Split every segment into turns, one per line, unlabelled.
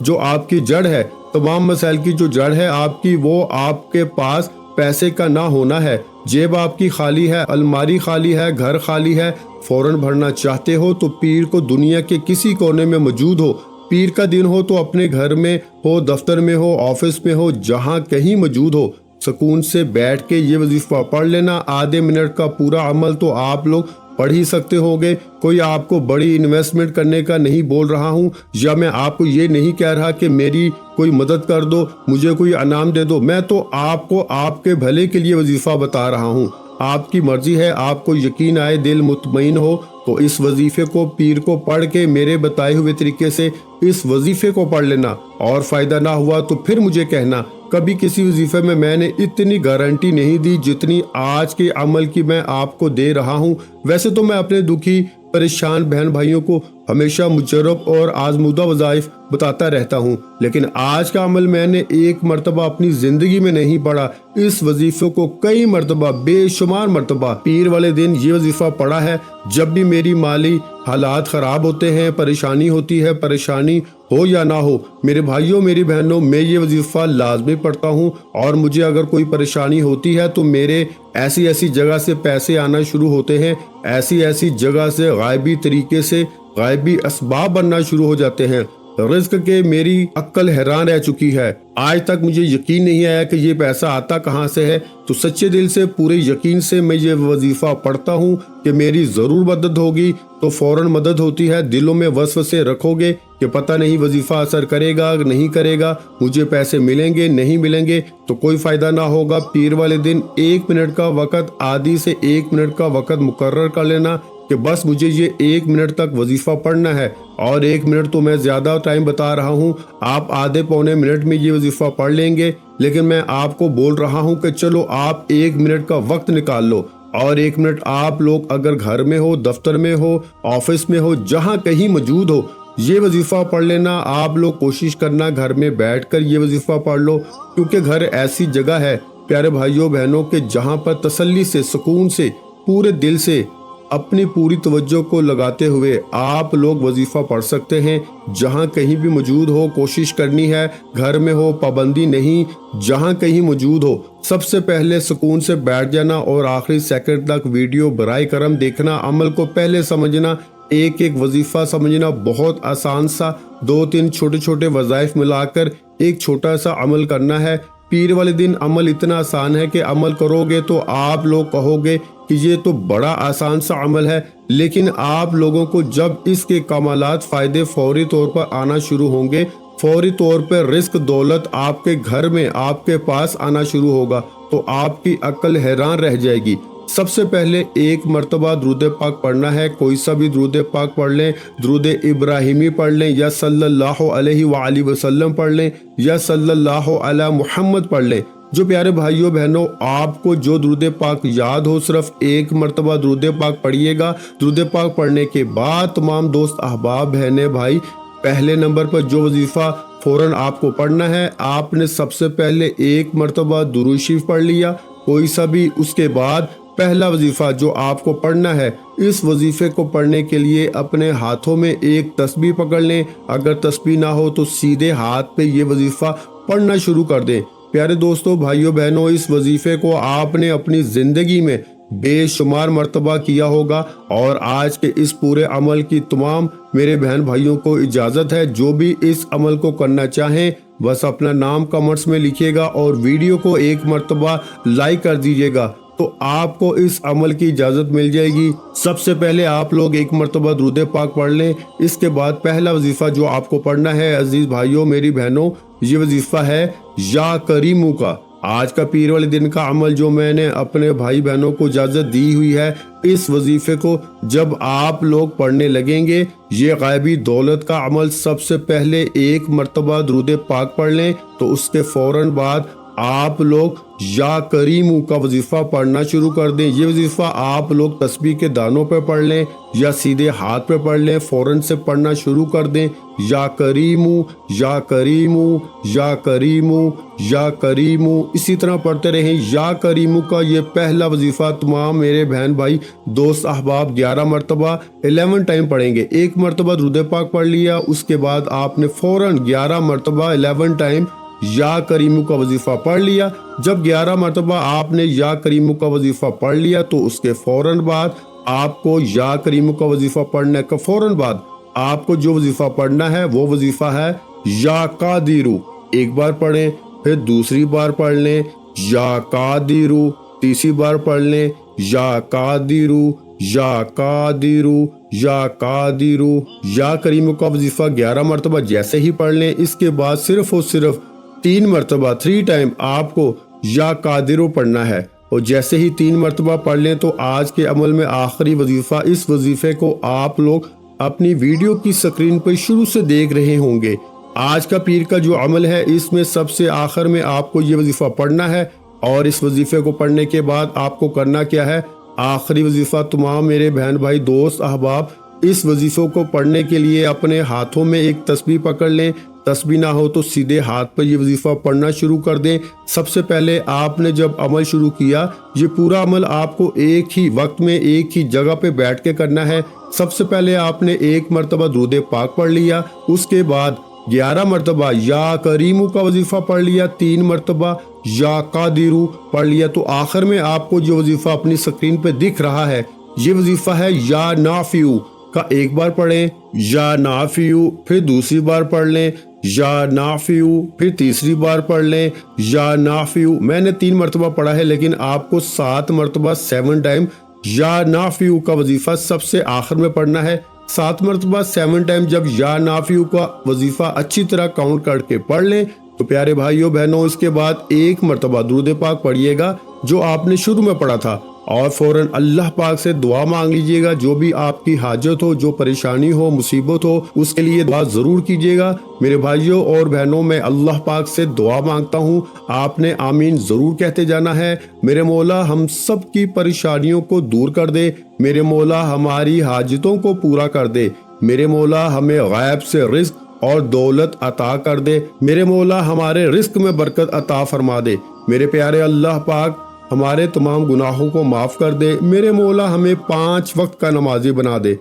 جو آپ کی جڑ ہے، تمام مسائل کی جو جڑ ہے آپ کی، وہ آپ کے پاس پیسے کا نہ ہونا ہے۔ جیب آپ کی خالی ہے، الماری خالی ہے، گھر خالی ہے، فوراً بھرنا چاہتے ہو تو پیر کو دنیا کے کسی کونے میں موجود ہو، پیر کا دن ہو تو اپنے گھر میں ہو، دفتر میں ہو، آفس میں ہو، جہاں کہیں موجود ہو، سکون سے بیٹھ کے یہ وظیفہ پڑھ لینا۔ آدھے منٹ کا پورا عمل تو آپ لوگ پڑھ ہی سکتے ہوگے۔ کوئی آپ کو بڑی انویسٹمنٹ کرنے کا نہیں بول رہا ہوں، یا میں آپ کو یہ نہیں کہہ رہا کہ میری کوئی مدد کر دو، مجھے کوئی انعام دے دو۔ میں تو آپ کو آپ کے بھلے کے لیے وظیفہ بتا رہا ہوں۔ آپ کی مرضی ہے، آپ کو یقین آئے، دل مطمئن ہو تو اس وظیفے کو پیر کو پڑھ کے میرے بتائے ہوئے طریقے سے اس وظیفے کو پڑھ لینا، اور فائدہ نہ ہوا تو پھر مجھے کہنا۔ کبھی کسی وظیفے میں نے اتنی گارنٹی نہیں دی جتنی آج کے عمل کی میں آپ کو دے رہا ہوں۔ ویسے تو میں اپنے دکھی پریشان بہن بھائیوں کو ہمیشہ مجرب اور آزمودہ وظائف بتاتا رہتا ہوں، لیکن آج کا عمل میں نے ایک مرتبہ اپنی زندگی میں نہیں پڑھا، اس وظیفے کو کئی مرتبہ، بے شمار مرتبہ پیر والے دن یہ وظیفہ پڑھا ہے۔ جب بھی میری مالی حالات خراب ہوتے ہیں، پریشانی ہوتی ہے، پریشانی ہو یا نہ ہو، میرے بھائیوں میری بہنوں، میں یہ وظیفہ لازمی پڑھتا ہوں، اور مجھے اگر کوئی پریشانی ہوتی ہے تو میرے ایسی جگہ سے پیسے آنا شروع ہوتے ہیں، ایسی جگہ سے غائبی طریقے سے غائبی اسباب بننا شروع ہو جاتے ہیں۔ رزق کے میری عقل حیران رہ چکی ہے، آج تک مجھے یقین نہیں آیا کہ یہ پیسہ آتا کہاں سے ہے۔ تو سچے دل سے، پورے یقین سے میں یہ وظیفہ پڑھتا ہوں کہ میری ضرور مدد ہوگی، تو فوراً مدد ہوتی ہے۔ دلوں میں وسوسے رکھو گے کہ پتہ نہیں وظیفہ اثر کرے گا نہیں کرے گا، مجھے پیسے ملیں گے نہیں ملیں گے، تو کوئی فائدہ نہ ہوگا۔ پیر والے دن 1 منٹ کا وقت، آدھی سے 1 منٹ کا وقت مقرر کر لینا کہ بس مجھے یہ 1 منٹ تک وظیفہ پڑھنا ہے، اور 1 منٹ تو میں زیادہ ٹائم بتا رہا ہوں، آپ آدھے پونے منٹ میں یہ وظیفہ پڑھ لیں گے، لیکن میں آپ کو بول رہا ہوں کہ چلو آپ 1 منٹ کا وقت نکال لو، اور 1 منٹ آپ لوگ اگر گھر میں ہو، دفتر میں ہو، آفس میں ہو، جہاں کہیں موجود ہو، یہ وظیفہ پڑھ لینا۔ آپ لوگ کوشش کرنا گھر میں بیٹھ کر یہ وظیفہ پڑھ لو، کیونکہ گھر ایسی جگہ ہے پیارے بھائیوں بہنوں کہ جہاں پر تسلی سے، سکون سے، پورے دل سے، اپنی پوری توجہ کو لگاتے ہوئے آپ لوگ وظیفہ پڑھ سکتے ہیں۔ جہاں کہیں بھی موجود ہو، کوشش کرنی ہے گھر میں ہو، پابندی نہیں، جہاں کہیں موجود ہو، سب سے پہلے سکون سے بیٹھ جانا اور آخری سیکنڈ تک ویڈیو برائے کرم دیکھنا، عمل کو پہلے سمجھنا، ایک وظیفہ سمجھنا، بہت آسان سا 2-3 چھوٹے وظائف ملا کر ایک چھوٹا سا عمل کرنا ہے۔ پیر والے دن عمل اتنا آسان ہے کہ عمل کرو گے تو آپ لوگ کہو گے کہ یہ تو بڑا آسان سا عمل ہے، لیکن آپ لوگوں کو جب اس کے کمالات، فائدے فوری طور پر آنا شروع ہوں گے، فوری طور پر رزق، دولت آپ کے گھر میں، آپ کے پاس آنا شروع ہوگا، تو آپ کی عقل حیران رہ جائے گی۔ سب سے پہلے 1 مرتبہ درود پاک پڑھنا ہے، کوئی سا بھی درود پاک پڑھ لیں، درود ابراہیمی پڑھ لیں، یا صلی اللہ علیہ وآلہ وسلم پڑھ لیں، یا صلی اللہ علی محمد پڑھ لیں۔ جو پیارے بھائیوں بہنوں، آپ کو جو درود پاک یاد ہو، صرف 1 مرتبہ درود پاک پڑھیے گا۔ درود پاک پڑھنے کے بعد تمام دوست احباب بہنیں بھائی، پہلے نمبر پر جو وظیفہ فوراً آپ کو پڑھنا ہے، آپ نے سب سے پہلے 1 مرتبہ درود شریف پڑھ لیا، کوئی سا بھی۔ اس کے بعد پہلا وظیفہ جو آپ کو پڑھنا ہے، اس وظیفے کو پڑھنے کے لیے اپنے ہاتھوں میں ایک تسبیح پکڑ لیں، اگر تسبیح نہ ہو تو سیدھے ہاتھ پہ یہ وظیفہ پڑھنا شروع کر دیں۔ پیارے دوستوں، بھائیوں بہنوں، اس وظیفے کو آپ نے اپنی زندگی میں بے شمار مرتبہ کیا ہوگا، اور آج کے اس پورے عمل کی تمام میرے بہن بھائیوں کو اجازت ہے، جو بھی اس عمل کو کرنا چاہیں بس اپنا نام کمنٹس میں لکھیے گا اور ویڈیو کو 1 مرتبہ لائک کر دیجیے گا، تو آپ کو اس عمل کی اجازت مل جائے گی۔ سب سے پہلے آپ لوگ 1 مرتبہ درود پاک پڑھ لیں، اس کے بعد پہلا وظیفہ جو آپ کو پڑھنا ہے عزیز بھائیوں میری بہنوں، یہ وظیفہ ہے یا کریمو کا۔ آج کا پیر والے دن کا عمل جو میں نے اپنے بھائی بہنوں کو اجازت دی ہوئی ہے، اس وظیفے کو جب آپ لوگ پڑھنے لگیں گے، یہ غائبی دولت کا عمل، سب سے پہلے 1 مرتبہ درود پاک پڑھ لیں، تو اس کے فوراً بعد آپ لوگ یا کریمو کا وظیفہ پڑھنا شروع کر دیں۔ یہ وظیفہ آپ لوگ تسبیح کے دانوں پہ پڑھ لیں یا سیدھے ہاتھ پہ پڑھ لیں، فوراً سے پڑھنا شروع کر دیں۔ یا کریمو یا کریمو یا کریمو یا کریمو، اسی طرح پڑھتے رہیں۔ یا کریمو کا یہ پہلا وظیفہ تمام میرے بہن بھائی دوست احباب 11 مرتبہ 11 ٹائم پڑھیں گے۔ ایک مرتبہ درود پاک پڑھ لیا، اس کے بعد آپ نے فوراً 11 مرتبہ 11 ٹائم یا کریمو کا وظیفہ پڑھ لیا۔ جب 11 مرتبہ آپ نے یا کریمو کا وظیفہ پڑھ لیا تو اس کے فوراً بعد آپ کو یا کریمو کا وظیفہ پڑھنے کا فوراً بعد آپ کو جو وظیفہ پڑھنا ہے وہ وظیفہ ہے یا قادرو۔ ایک بار پڑھیں، پھر دوسری بار پڑھ لیں یا قادرو، تیسری بار پڑھ لیں یا قادرو یا قادرو یا قادرو۔ یا کریمو کا وظیفہ 11 مرتبہ جیسے ہی پڑھ لیں، اس کے بعد صرف اور صرف 3 مرتبہ 3 ٹائم آپ کو یا قادرو پڑھنا ہے، اور جیسے ہی 3 مرتبہ پڑھ لیں تو آج کے عمل میں آخری وظیفہ، اس وظیفے کو آپ لوگ اپنی ویڈیو کی سکرین پر شروع سے دیکھ رہے ہوں گے۔ آج کا پیر کا جو عمل ہے اس میں سب سے آخر میں آپ کو یہ وظیفہ پڑھنا ہے، اور اس وظیفے کو پڑھنے کے بعد آپ کو کرنا کیا ہے؟ آخری وظیفہ تمام میرے بہن بھائی دوست احباب اس وظیفوں کو پڑھنے کے لیے اپنے ہاتھوں میں ایک تسبیح پکڑ لیں، تسبیح نہ ہو تو سیدھے ہاتھ پر یہ وظیفہ پڑھنا شروع کر دیں۔ سب سے پہلے آپ نے جب عمل شروع کیا، یہ پورا عمل آپ کو ایک ہی وقت میں ایک ہی جگہ پہ بیٹھ کے کرنا ہے۔ سب سے پہلے آپ نے 1 مرتبہ درود پاک پڑھ لیا، اس کے بعد 11 مرتبہ یا کریمو کا وظیفہ پڑھ لیا، 3 مرتبہ یا قادرو پڑھ لیا، تو آخر میں آپ کو جو وظیفہ اپنی سکرین پہ دکھ رہا ہے یہ وظیفہ ہے یا نافیو کا۔ ایک بار پڑھیں یا نافیو، پھر دوسری بار پڑھ لیں یا نافیو، پھر تیسری بار پڑھ لیں یا نافیو۔ میں نے 3 مرتبہ پڑھا ہے، لیکن آپ کو 7 مرتبہ 7 ٹائم یا نافیو کا وظیفہ سب سے آخر میں پڑھنا ہے۔ 7 مرتبہ 7 ٹائم جب یا نافیو کا وظیفہ اچھی طرح کاؤنٹ کر کے پڑھ لیں تو پیارے بھائیوں بہنوں اس کے بعد 1 مرتبہ درود پاک پڑھیے گا جو آپ نے شروع میں پڑھا تھا، اور فوراً اللہ پاک سے دعا مانگ لیجئے گا۔ جو بھی آپ کی حاجت ہو، جو پریشانی ہو، مصیبت ہو، اس کے لیے دعا ضرور کیجئے گا۔ میرے بھائیوں اور بہنوں میں اللہ پاک سے دعا مانگتا ہوں، آپ نے آمین ضرور کہتے جانا ہے۔ میرے مولا ہم سب کی پریشانیوں کو دور کر دے، میرے مولا ہماری حاجتوں کو پورا کر دے، میرے مولا ہمیں غیب سے رزق اور دولت عطا کر دے، میرے مولا ہمارے رزق میں برکت عطا فرما دے، میرے پیارے اللہ پاک ہمارے تمام گناہوں کو معاف کر دے، میرے مولا ہمیں 5 وقت کا نمازی بنا دے،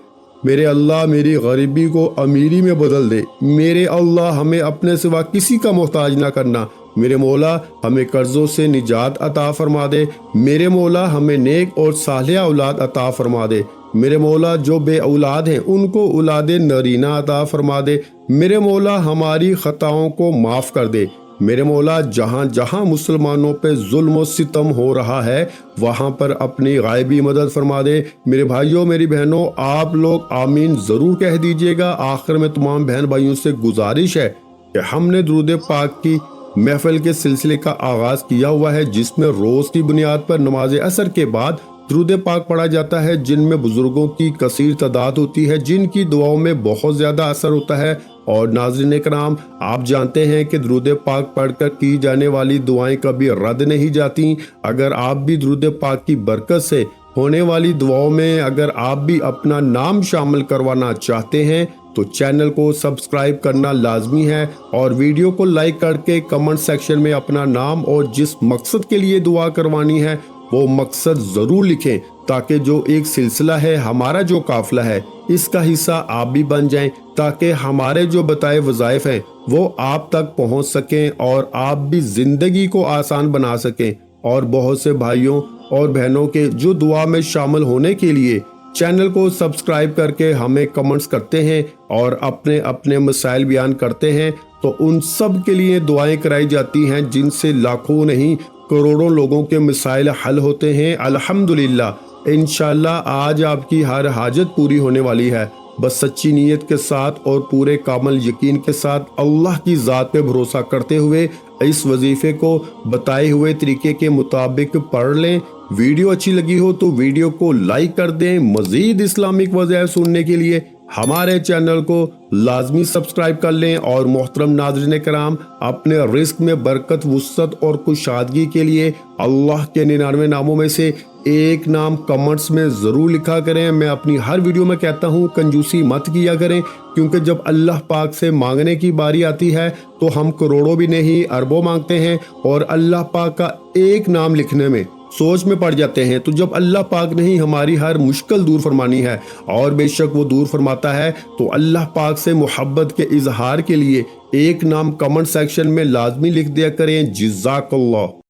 میرے اللہ میری غریبی کو امیری میں بدل دے، میرے اللہ ہمیں اپنے سوا کسی کا محتاج نہ کرنا، میرے مولا ہمیں قرضوں سے نجات عطا فرما دے، میرے مولا ہمیں نیک اور صالحہ اولاد عطا فرما دے، میرے مولا جو بے اولاد ہیں ان کو اولاد نرینہ عطا فرما دے، میرے مولا ہماری خطاؤں کو معاف کر دے، میرے مولا جہاں جہاں مسلمانوں پہ ظلم و ستم ہو رہا ہے وہاں پر اپنی غائبی مدد فرما دے۔ میرے بھائیوں میری بہنوں آپ لوگ آمین ضرور کہہ دیجئے گا۔ آخر میں تمام بہن بھائیوں سے گزارش ہے کہ ہم نے درود پاک کی محفل کے سلسلے کا آغاز کیا ہوا ہے، جس میں روز کی بنیاد پر نماز عصر کے بعد درود پاک پڑھا جاتا ہے، جن میں بزرگوں کی کثیر تعداد ہوتی ہے، جن کی دعاؤں میں بہت زیادہ اثر ہوتا ہے۔ اور ناظرین کرام آپ جانتے ہیں کہ درود پاک پڑھ کر کی جانے والی دعائیں کبھی رد نہیں جاتی۔ اگر آپ بھی درود پاک کی برکت سے ہونے والی دعاؤں میں اگر آپ بھی اپنا نام شامل کروانا چاہتے ہیں تو چینل کو سبسکرائب کرنا لازمی ہے، اور ویڈیو کو لائک کر کے کمنٹ سیکشن میں اپنا نام اور جس مقصد کے لیے دعا کروانی ہے وہ مقصد ضرور لکھیں، تاکہ جو ایک سلسلہ ہے ہمارا جو قافلہ ہے اس کا حصہ آپ بھی بن جائیں، تاکہ ہمارے جو بتائے وظائف ہیں وہ آپ تک پہنچ سکیں اور آپ بھی زندگی کو آسان بنا سکیں۔ اور بہت سے بھائیوں اور بہنوں کے جو دعا میں شامل ہونے کے لیے چینل کو سبسکرائب کر کے ہمیں کمنٹس کرتے ہیں اور اپنے اپنے مسائل بیان کرتے ہیں، تو ان سب کے لیے دعائیں کرائی جاتی ہیں، جن سے لاکھوں نہیں کروڑوں لوگوں کے مسائل حل ہوتے ہیں۔ الحمدللہ انشاءاللہ آج آپ کی ہر حاجت پوری ہونے والی ہے، بس سچی نیت کے ساتھ اور پورے کامل یقین کے ساتھ اللہ کی ذات پہ بھروسہ کرتے ہوئے اس وظیفے کو بتائے ہوئے طریقے کے مطابق پڑھ لیں۔ ویڈیو اچھی لگی ہو تو ویڈیو کو لائک کر دیں۔ مزید اسلامک وظائف سننے کے لیے ہمارے چینل کو لازمی سبسکرائب کر لیں، اور محترم ناظرین کرام، اپنے رزق میں برکت، وسعت اور کشادگی کے لیے اللہ کے 99 ناموں میں سے ایک نام کمنٹس میں ضرور لکھا کریں۔ میں اپنی ہر ویڈیو میں کہتا ہوں کنجوسی مت کیا کریں، کیونکہ جب اللہ پاک سے مانگنے کی باری آتی ہے تو ہم کروڑوں بھی نہیں اربوں مانگتے ہیں، اور اللہ پاک کا ایک نام لکھنے میں سوچ میں پڑ جاتے ہیں۔ تو جب اللہ پاک نے ہی ہماری ہر مشکل دور فرمانی ہے، اور بے شک وہ دور فرماتا ہے، تو اللہ پاک سے محبت کے اظہار کے لیے ایک نام کمنٹ سیکشن میں لازمی لکھ دیا کریں۔ جزاک اللہ۔